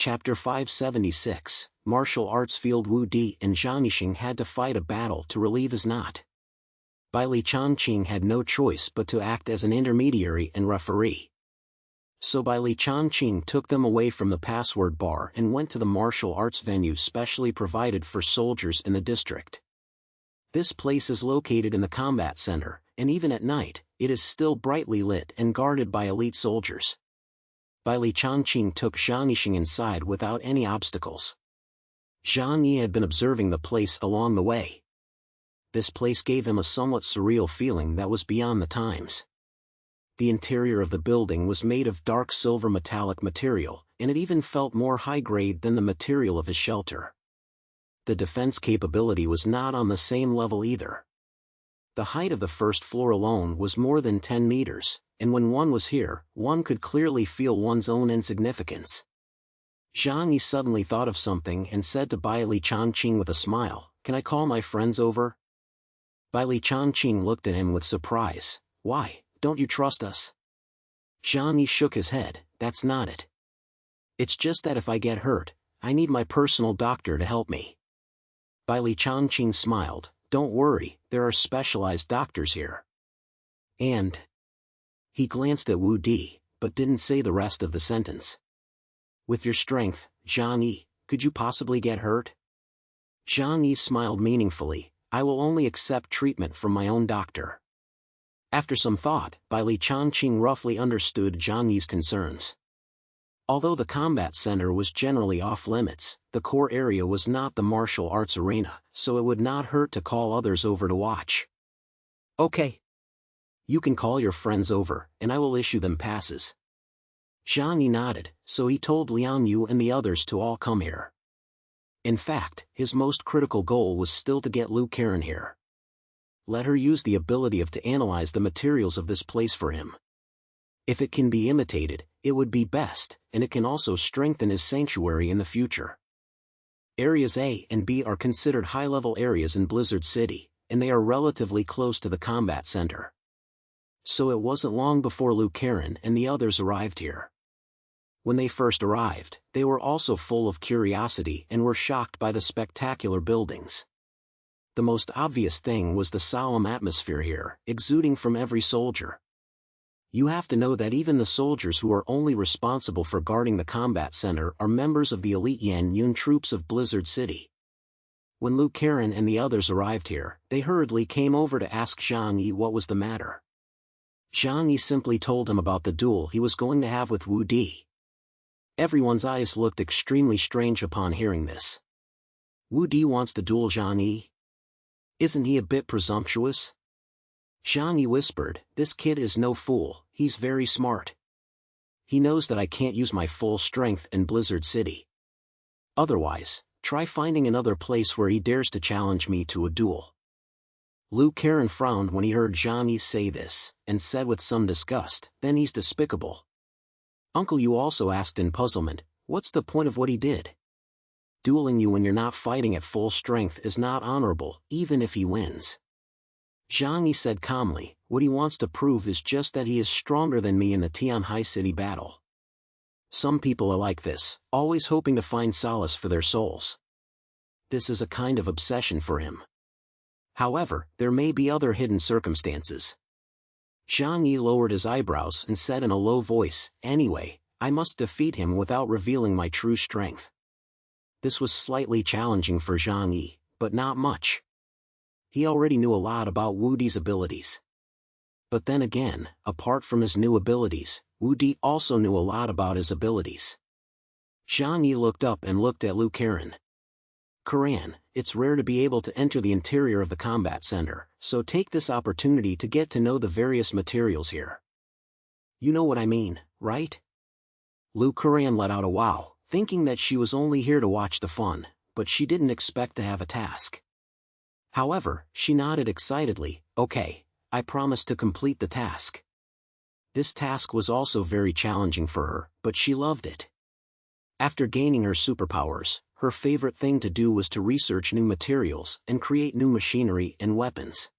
Chapter 576, Martial Arts Field. Wu Di and Zhang Yixing had to fight a battle to relieve his knot. Bai Li Changqing had no choice but to act as an intermediary and referee. So Bai Li Changqing took them away from the password bar and went to the martial arts venue specially provided for soldiers in the district. This place is located in the combat center, and even at night, it is still brightly lit and guarded by elite soldiers. Bai Li Changqing took Zhang Yixing inside without any obstacles. Zhang Yi had been observing the place along the way. This place gave him a somewhat surreal feeling that was beyond the times. The interior of the building was made of dark silver metallic material, and it even felt more high-grade than the material of his shelter. The defense capability was not on the same level either. The height of the first floor alone was more than 10 meters, and when one was here, one could clearly feel one's own insignificance. Zhang Yi suddenly thought of something and said to Bai Li Changqing with a smile, "Can I call my friends over?" Bai Li Changqing looked at him with surprise. "Why, don't you trust us?" Zhang Yi shook his head. "That's not it. It's just that if I get hurt, I need my personal doctor to help me." Bai Li Changqing smiled. "Don't worry, there are specialized doctors here." And he glanced at Wu Di, but didn't say the rest of the sentence. "With your strength, Zhang Yi, could you possibly get hurt?" Zhang Yi smiled meaningfully. "I will only accept treatment from my own doctor." After some thought, Bai Li Changqing roughly understood Zhang Yi's concerns. Although the combat center was generally off-limits, the core area was not the martial arts arena, so it would not hurt to call others over to watch. "Okay. You can call your friends over, and I will issue them passes." Zhang Yi nodded, so he told Liang Yu and the others to all come here. In fact, his most critical goal was still to get Lu Karen here. Let her use the ability to analyze the materials of this place for him. If it can be imitated, it would be best, and it can also strengthen his sanctuary in the future. Areas A and B are considered high-level areas in Blizzard City, and they are relatively close to the combat center. So it wasn't long before Lu Karen and the others arrived here. When they first arrived, they were also full of curiosity and were shocked by the spectacular buildings. The most obvious thing was the solemn atmosphere here, exuding from every soldier. You have to know that even the soldiers who are only responsible for guarding the combat center are members of the elite Yan Yun troops of Blizzard City. When Lu Karen and the others arrived here, they hurriedly came over to ask Zhang Yi what was the matter. Zhang Yi simply told him about the duel he was going to have with Wu Di. Everyone's eyes looked extremely strange upon hearing this. Wu Di wants to duel Zhang Yi? Isn't he a bit presumptuous? Zhang Yi whispered, "This kid is no fool, he's very smart. He knows that I can't use my full strength in Blizzard City. Otherwise, try finding another place where he dares to challenge me to a duel." Lu Karen frowned when he heard Zhang Yi say this, and said with some disgust, "Then he's despicable." Uncle Yu also asked in puzzlement, "What's the point of what he did? Dueling you when you're not fighting at full strength is not honorable, even if he wins." Zhang Yi said calmly, "What he wants to prove is just that he is stronger than me in the Tian High City battle. Some people are like this, always hoping to find solace for their souls. This is a kind of obsession for him. However, there may be other hidden circumstances." Zhang Yi lowered his eyebrows and said in a low voice, "Anyway, I must defeat him without revealing my true strength." This was slightly challenging for Zhang Yi, but not much. He already knew a lot about Wu Di's abilities. But then again, apart from his new abilities, Wu Di also knew a lot about his abilities. Zhang Yi looked up and looked at Lu Karen. "Karan, it's rare to be able to enter the interior of the combat center, so take this opportunity to get to know the various materials here. You know what I mean, right?" Lu Karen let out a wow, thinking that she was only here to watch the fun, but she didn't expect to have a task. However, she nodded excitedly, "Okay, I promise to complete the task." This task was also very challenging for her, but she loved it. After gaining her superpowers, her favorite thing to do was to research new materials and create new machinery and weapons.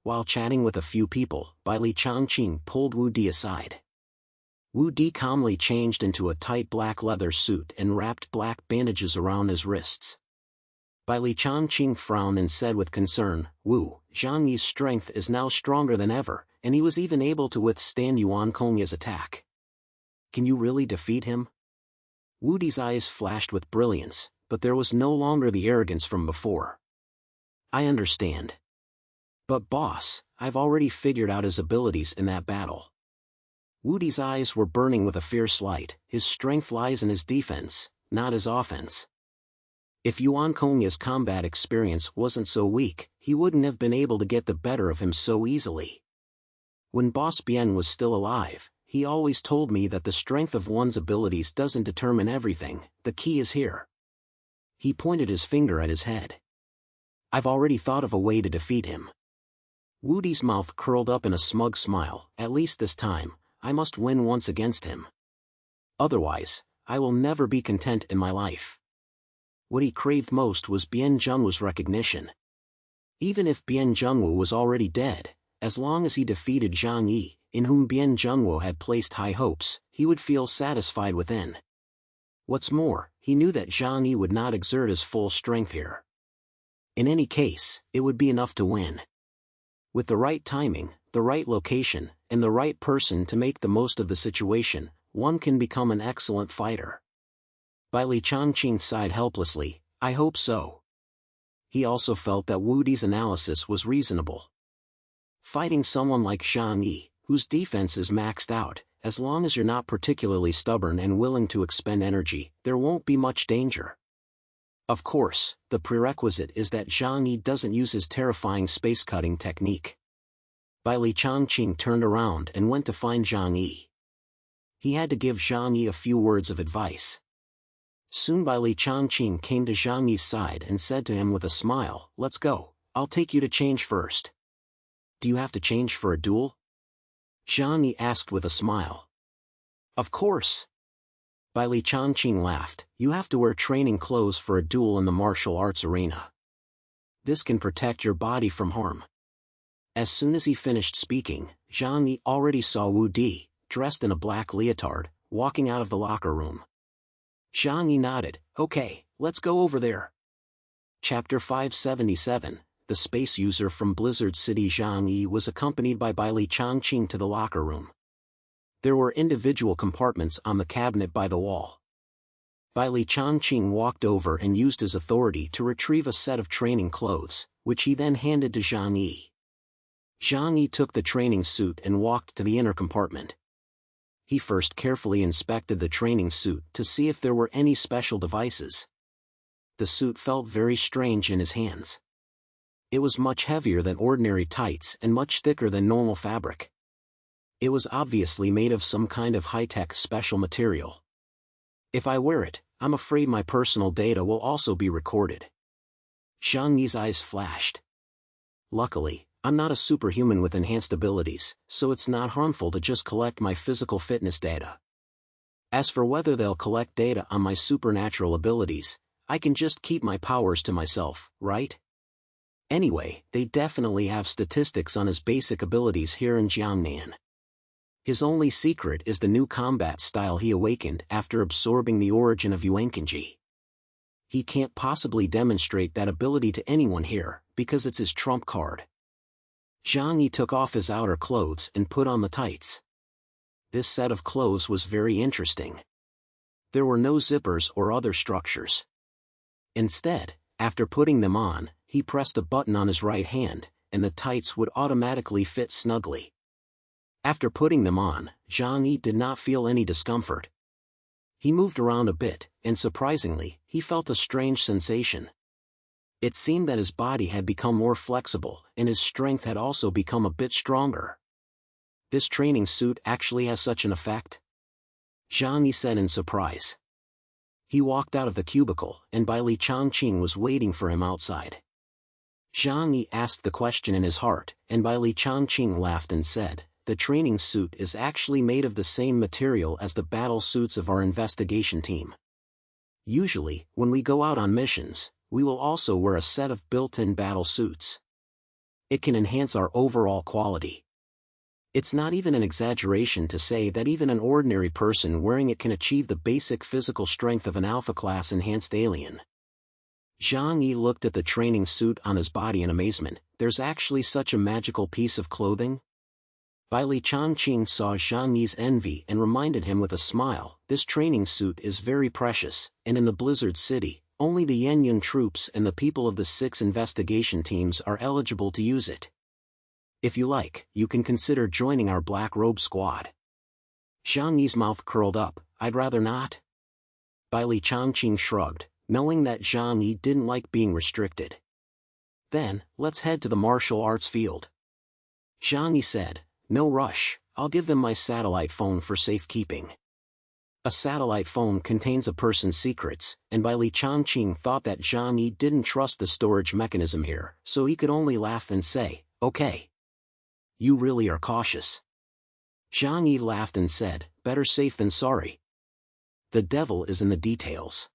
While chatting with a few people, Bai Li Changqing pulled Wu Di aside. Wu Di calmly changed into a tight black leather suit and wrapped black bandages around his wrists. Bai Li Changqing frowned and said with concern, Wu, Zhang Yi's strength is now stronger than ever, and he was even able to withstand Yuan Kongya's attack. Can you really defeat him? Wu Di's eyes flashed with brilliance, but there was no longer the arrogance from before. I understand. But boss, I've already figured out his abilities in that battle. Wu Di's eyes were burning with a fierce light. His strength lies in his defense, not his offense. If Yuan Kongya's combat experience wasn't so weak, he wouldn't have been able to get the better of him so easily. When Boss Bian was still alive, he always told me that the strength of one's abilities doesn't determine everything, the key is here. He pointed his finger at his head. I've already thought of a way to defeat him. Wu Di's mouth curled up in a smug smile. At least this time, I must win once against him. Otherwise, I will never be content in my life. What he craved most was Bian Zhengwu's recognition. Even if Bian Zhengwu was already dead, as long as he defeated Zhang Yi, in whom Bian Zhengwu had placed high hopes, he would feel satisfied within. What's more, he knew that Zhang Yi would not exert his full strength here. In any case, it would be enough to win. With the right timing, the right location, and the right person to make the most of the situation, one can become an excellent fighter. Bai Li Changqing sighed helplessly, I hope so. He also felt that Wu Di's analysis was reasonable. Fighting someone like Zhang Yi, whose defense is maxed out, as long as you're not particularly stubborn and willing to expend energy, there won't be much danger. Of course, the prerequisite is that Zhang Yi doesn't use his terrifying space-cutting technique. Bai Li Changqing turned around and went to find Zhang Yi. He had to give Zhang Yi a few words of advice. Soon Bai Li Changqing came to Zhang Yi's side and said to him with a smile, Let's go, I'll take you to change first. Do you have to change for a duel? Zhang Yi asked with a smile. Of course. Bai Li Changqing laughed, you have to wear training clothes for a duel in the martial arts arena. This can protect your body from harm. As soon as he finished speaking, Zhang Yi already saw Wu Di, dressed in a black leotard, walking out of the locker room. Zhang Yi nodded, okay, let's go over there. Chapter 577, the space user from Blizzard City Zhang Yi was accompanied by Bai Li Changqing to the locker room. There were individual compartments on the cabinet by the wall. Bai Li Changqing walked over and used his authority to retrieve a set of training clothes, which he then handed to Zhang Yi. Zhang Yi took the training suit and walked to the inner compartment. He first carefully inspected the training suit to see if there were any special devices. The suit felt very strange in his hands. It was much heavier than ordinary tights and much thicker than normal fabric. It was obviously made of some kind of high-tech special material. If I wear it, I'm afraid my personal data will also be recorded. Zhang Yi's eyes flashed. Luckily, I'm not a superhuman with enhanced abilities, so it's not harmful to just collect my physical fitness data. As for whether they'll collect data on my supernatural abilities, I can just keep my powers to myself, right? Anyway, they definitely have statistics on his basic abilities here in Jiangnan. His only secret is the new combat style he awakened after absorbing the origin of Yuankenji. He can't possibly demonstrate that ability to anyone here, because it's his trump card. Zhang Yi took off his outer clothes and put on the tights. This set of clothes was very interesting. There were no zippers or other structures. Instead, after putting them on, he pressed a button on his right hand, and the tights would automatically fit snugly. After putting them on, Zhang Yi did not feel any discomfort. He moved around a bit, and surprisingly, he felt a strange sensation. It seemed that his body had become more flexible, and his strength had also become a bit stronger. This training suit actually has such an effect? Zhang Yi said in surprise. He walked out of the cubicle, and Bai Li Changqing was waiting for him outside. Zhang Yi asked the question in his heart, and Bai Li Changqing laughed and said, the training suit is actually made of the same material as the battle suits of our investigation team. Usually, when we go out on missions, we will also wear a set of built-in battle suits. It can enhance our overall quality. It's not even an exaggeration to say that even an ordinary person wearing it can achieve the basic physical strength of an alpha-class enhanced alien. Zhang Yi looked at the training suit on his body in amazement. There's actually such a magical piece of clothing? Bai Li Changqing saw Zhang Yi's envy and reminded him with a smile, this training suit is very precious, and in the Blizzard City, only the Yanyan troops and the people of the 6 investigation teams are eligible to use it. If you like, you can consider joining our Black Robe squad. Zhang Yi's mouth curled up. I'd rather not. Bai Li Changqing shrugged, knowing that Zhang Yi didn't like being restricted. Then, let's head to the martial arts field. Zhang Yi said, no rush, I'll give them my satellite phone for safekeeping. A satellite phone contains a person's secrets, and Bai Li Changqing thought that Zhang Yi didn't trust the storage mechanism here, so he could only laugh and say, okay. You really are cautious. Zhang Yi laughed and said, better safe than sorry. The devil is in the details.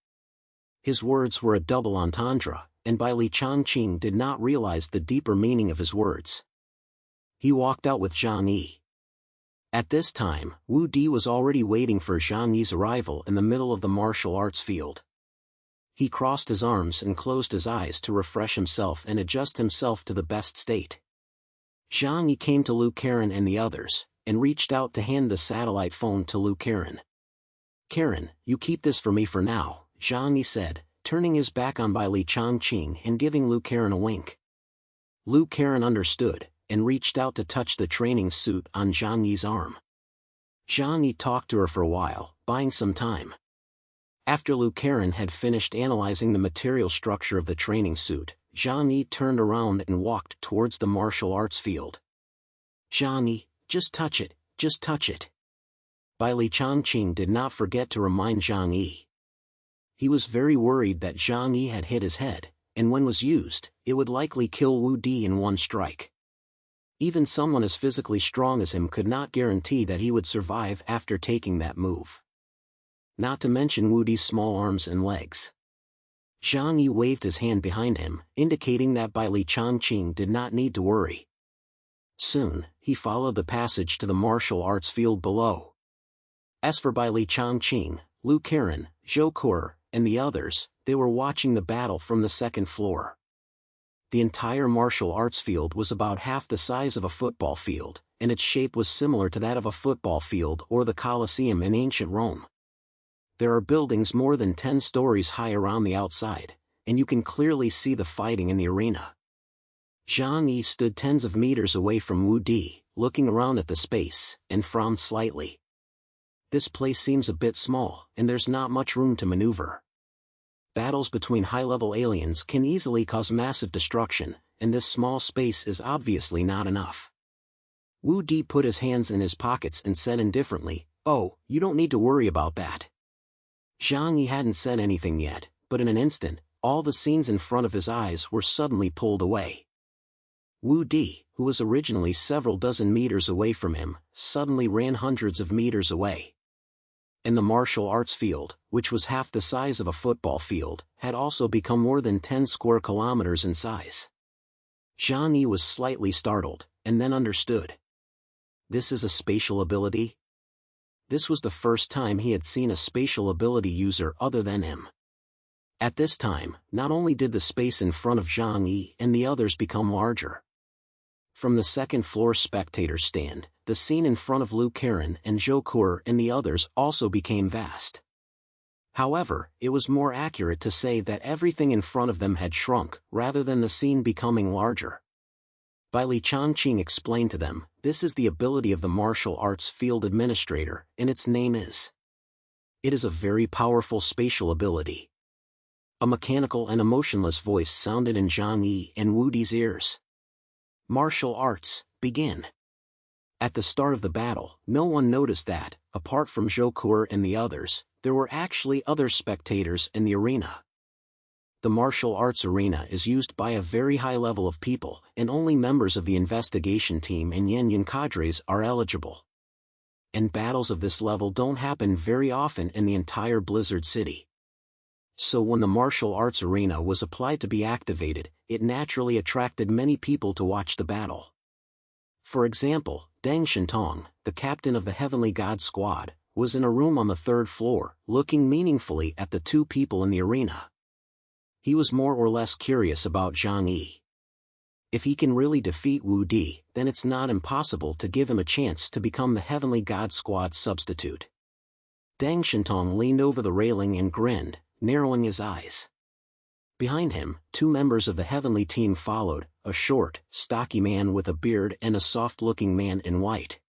His words were a double entendre, and Bai Li Changqing did not realize the deeper meaning of his words. He walked out with Zhang Yi. At this time, Wu Di was already waiting for Zhang Yi's arrival in the middle of the martial arts field. He crossed his arms and closed his eyes to refresh himself and adjust himself to the best state. Zhang Yi came to Lu Karen and the others, and reached out to hand the satellite phone to Lu Karen. Karen, you keep this for me for now, Zhang Yi said, turning his back on Bai Li Changqing and giving Lu Karen a wink. Lu Karen understood, and reached out to touch the training suit on Zhang Yi's arm. Zhang Yi talked to her for a while, buying some time. After Lu Karen had finished analyzing the material structure of the training suit, Zhang Yi turned around and walked towards the martial arts field. Zhang Yi, just touch it, just touch it. Bai Li Changqing did not forget to remind Zhang Yi. He was very worried that Zhang Yi had hit his head, and when was used, it would likely kill Wu Di in one strike. Even someone as physically strong as him could not guarantee that he would survive after taking that move. Not to mention Wu Di's small arms and legs. Zhang Yi waved his hand behind him, indicating that Bai Li Changqing did not need to worry. Soon, he followed the passage to the martial arts field below. As for Bai Li Changqing, Lu Karen, Zhou Kur, and the others, they were watching the battle from the second floor. The entire martial arts field was about half the size of a football field, and its shape was similar to that of a football field or the Colosseum in ancient Rome. There are buildings more than 10 stories high around the outside, and you can clearly see the fighting in the arena. Zhang Yi stood tens of meters away from Wu Di, looking around at the space, and frowned slightly. This place seems a bit small, and there's not much room to maneuver. Battles between high-level aliens can easily cause massive destruction, and this small space is obviously not enough. Wu Di put his hands in his pockets and said indifferently, oh, you don't need to worry about that. Zhang Yi hadn't said anything yet, but in an instant, all the scenes in front of his eyes were suddenly pulled away. Wu Di, who was originally several dozen meters away from him, suddenly ran hundreds of meters away. And the martial arts field, which was half the size of a football field, had also become more than 10 square kilometers in size. Zhang Yi was slightly startled, and then understood. This is a spatial ability? This was the first time he had seen a spatial ability user other than him. At this time, not only did the space in front of Zhang Yi and the others become larger. From the second floor spectator stand, the scene in front of Lu Karen and Zhou Kur and the others also became vast. However, it was more accurate to say that everything in front of them had shrunk, rather than the scene becoming larger. Bai Li Changqing explained to them, this is the ability of the martial arts field administrator, and its name is. It is a very powerful spatial ability. A mechanical and emotionless voice sounded in Zhang Yi and Wu Di's ears. Martial arts, begin. At the start of the battle, no one noticed that, apart from Zhou Kur and the others, there were actually other spectators in the arena. The martial arts arena is used by a very high level of people, and only members of the investigation team and Yanyan cadres are eligible. And battles of this level don't happen very often in the entire Blizzard City. So when the martial arts arena was applied to be activated, it naturally attracted many people to watch the battle. For example, Deng Shintong, the captain of the Heavenly God Squad, was in a room on the third floor, looking meaningfully at the two people in the arena. He was more or less curious about Zhang Yi. If he can really defeat Wu Di, then it's not impossible to give him a chance to become the Heavenly God Squad's substitute. Deng Shintong leaned over the railing and grinned, narrowing his eyes. Behind him, two members of the Heavenly team followed, a short, stocky man with a beard and a soft-looking man in white.